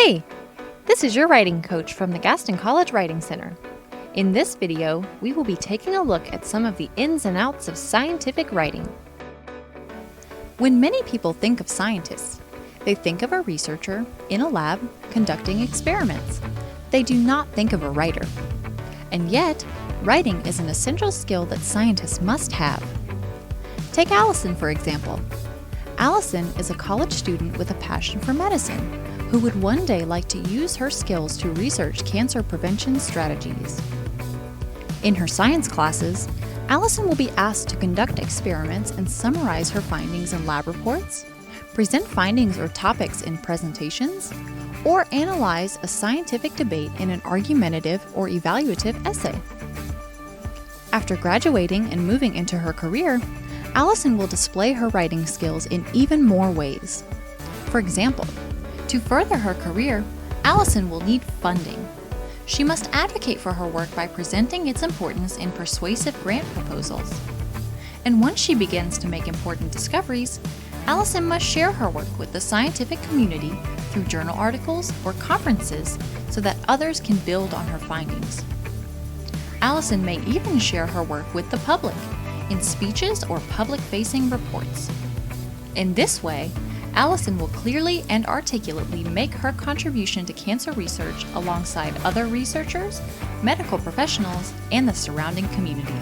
Hey, this is your writing coach from the Gaston College Writing Center. In this video, we will be taking a look at some of the ins and outs of scientific writing. When many people think of scientists, they think of a researcher in a lab conducting experiments. They do not think of a writer. And yet, writing is an essential skill that scientists must have. Take Allison, for example. Allison is a college student with a passion for medicine who would one day like to use her skills to research cancer prevention strategies. In her science classes, Allison will be asked to conduct experiments and summarize her findings in lab reports, present findings or topics in presentations, or analyze a scientific debate in an argumentative or evaluative essay. After graduating and moving into her career, Allison will display her writing skills in even more ways. For example, to further her career, Allison will need funding. She must advocate for her work by presenting its importance in persuasive grant proposals. And once she begins to make important discoveries, Allison must share her work with the scientific community through journal articles or conferences so that others can build on her findings. Allison may even share her work with the public in speeches or public-facing reports. In this way, Allison will clearly and articulately make her contribution to cancer research alongside other researchers, medical professionals, and the surrounding community.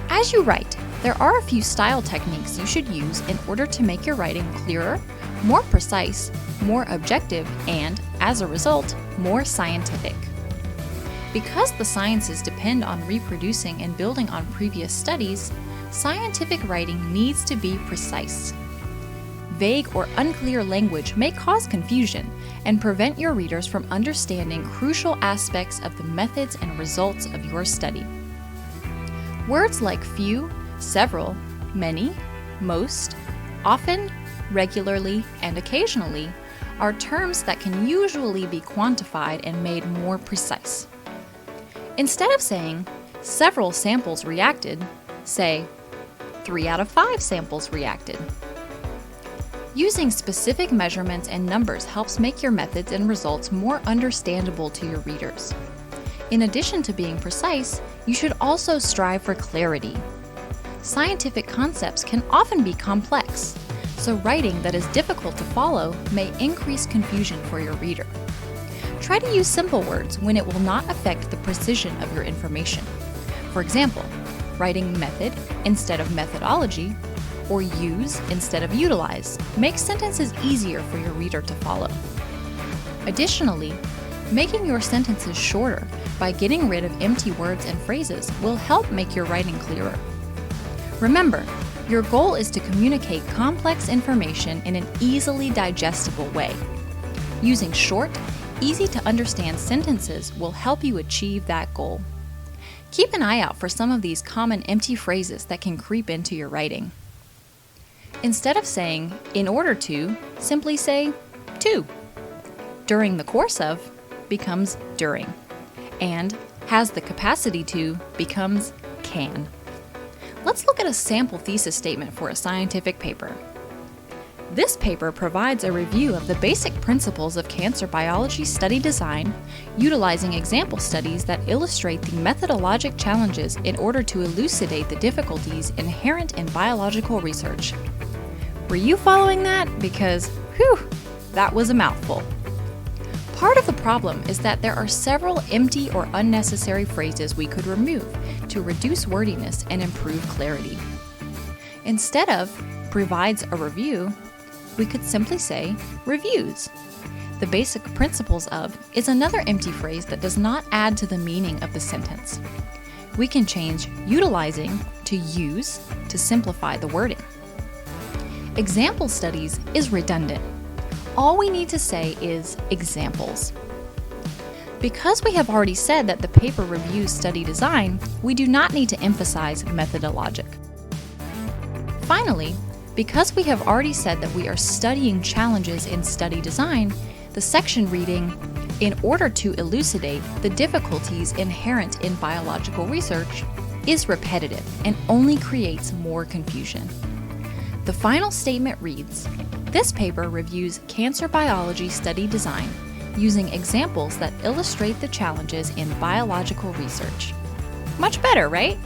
As you write, there are a few style techniques you should use in order to make your writing clearer, more precise, more objective, and, as a result, more scientific. Because the sciences depend on reproducing and building on previous studies, scientific writing needs to be precise. Vague or unclear language may cause confusion and prevent your readers from understanding crucial aspects of the methods and results of your study. Words like few, several, many, most, often, regularly, and occasionally are terms that can usually be quantified and made more precise. Instead of saying, several samples reacted, say, 3 out of 5 samples reacted. Using specific measurements and numbers helps make your methods and results more understandable to your readers. In addition to being precise, you should also strive for clarity. Scientific concepts can often be complex, so writing that is difficult to follow may increase confusion for your reader. Try to use simple words when it will not affect the precision of your information. For example, writing method instead of methodology, or use instead of utilize, makes sentences easier for your reader to follow. Additionally, making your sentences shorter by getting rid of empty words and phrases will help make your writing clearer. Remember, your goal is to communicate complex information in an easily digestible way. Using short, easy-to-understand sentences will help you achieve that goal. Keep an eye out for some of these common empty phrases that can creep into your writing. Instead of saying, in order to, simply say, to. During the course of becomes during, and has the capacity to becomes can. Let's look at a sample thesis statement for a scientific paper. This paper provides a review of the basic principles of cancer biology study design, utilizing example studies that illustrate the methodologic challenges in order to elucidate the difficulties inherent in biological research. Were you following that? Because, whew, that was a mouthful. Part of the problem is that there are several empty or unnecessary phrases we could remove to reduce wordiness and improve clarity. Instead of provides a review, we could simply say reviews. The basic principles of is another empty phrase that does not add to the meaning of the sentence. We can change utilizing to use to simplify the wording. Example studies is redundant. All we need to say is examples. Because we have already said that the paper reviews study design, we do not need to emphasize methodologic. Finally, because we have already said that we are studying challenges in study design, the section reading, in order to elucidate the difficulties inherent in biological research, is repetitive and only creates more confusion. The final statement reads, "This paper reviews cancer biology study design using examples that illustrate the challenges in biological research." Much better, right?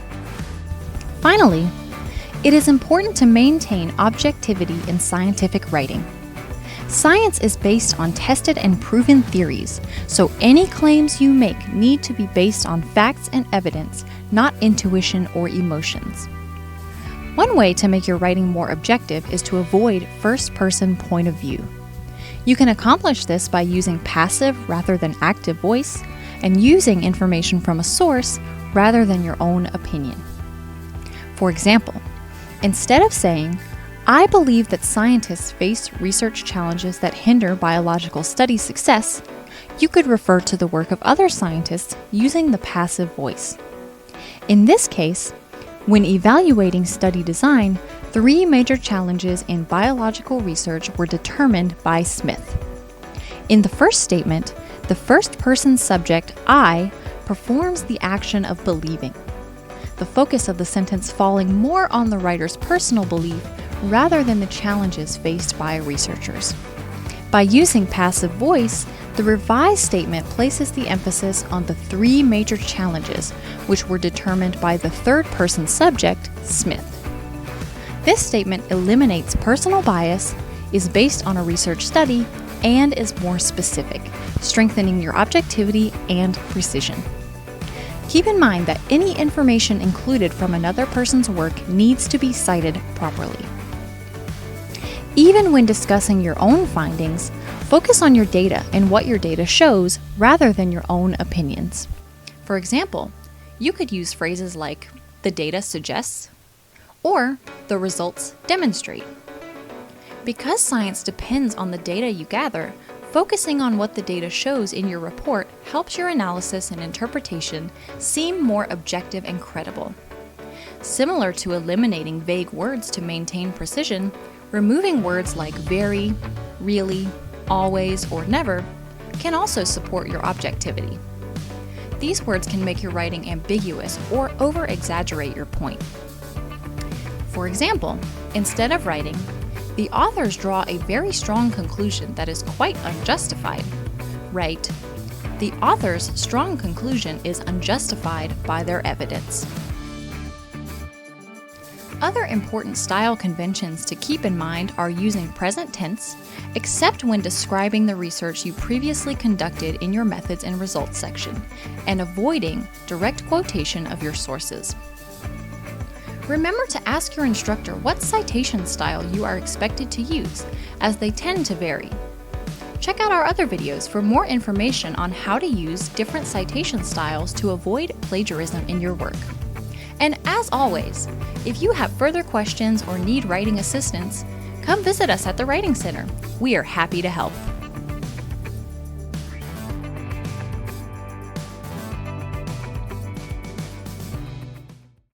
Finally, it is important to maintain objectivity in scientific writing. Science is based on tested and proven theories, so any claims you make need to be based on facts and evidence, not intuition or emotions. One way to make your writing more objective is to avoid first-person point of view. You can accomplish this by using passive rather than active voice and using information from a source rather than your own opinion. For example, instead of saying, "I believe that scientists face research challenges that hinder biological study success," you could refer to the work of other scientists using the passive voice. In this case, when evaluating study design, 3 major challenges in biological research were determined by Smith. In the first statement, the first-person subject, I, performs the action of believing, the focus of the sentence falling more on the writer's personal belief rather than the challenges faced by researchers. By using passive voice, the revised statement places the emphasis on the 3 major challenges, which were determined by the third-person subject, Smith. This statement eliminates personal bias, is based on a research study, and is more specific, strengthening your objectivity and precision. Keep in mind that any information included from another person's work needs to be cited properly. Even when discussing your own findings, focus on your data and what your data shows rather than your own opinions. For example, you could use phrases like, "the data suggests," or "the results demonstrate." Because science depends on the data you gather, focusing on what the data shows in your report helps your analysis and interpretation seem more objective and credible. Similar to eliminating vague words to maintain precision, removing words like very, really, always, or never can also support your objectivity. These words can make your writing ambiguous or over-exaggerate your point. For example, instead of writing, "The authors draw a very strong conclusion that is quite unjustified," write, "The author's strong conclusion is unjustified by their evidence." Other important style conventions to keep in mind are using present tense, except when describing the research you previously conducted in your methods and results section, and avoiding direct quotation of your sources. Remember to ask your instructor what citation style you are expected to use, as they tend to vary. Check out our other videos for more information on how to use different citation styles to avoid plagiarism in your work. And as always, if you have further questions or need writing assistance, come visit us at the Writing Center. We are happy to help.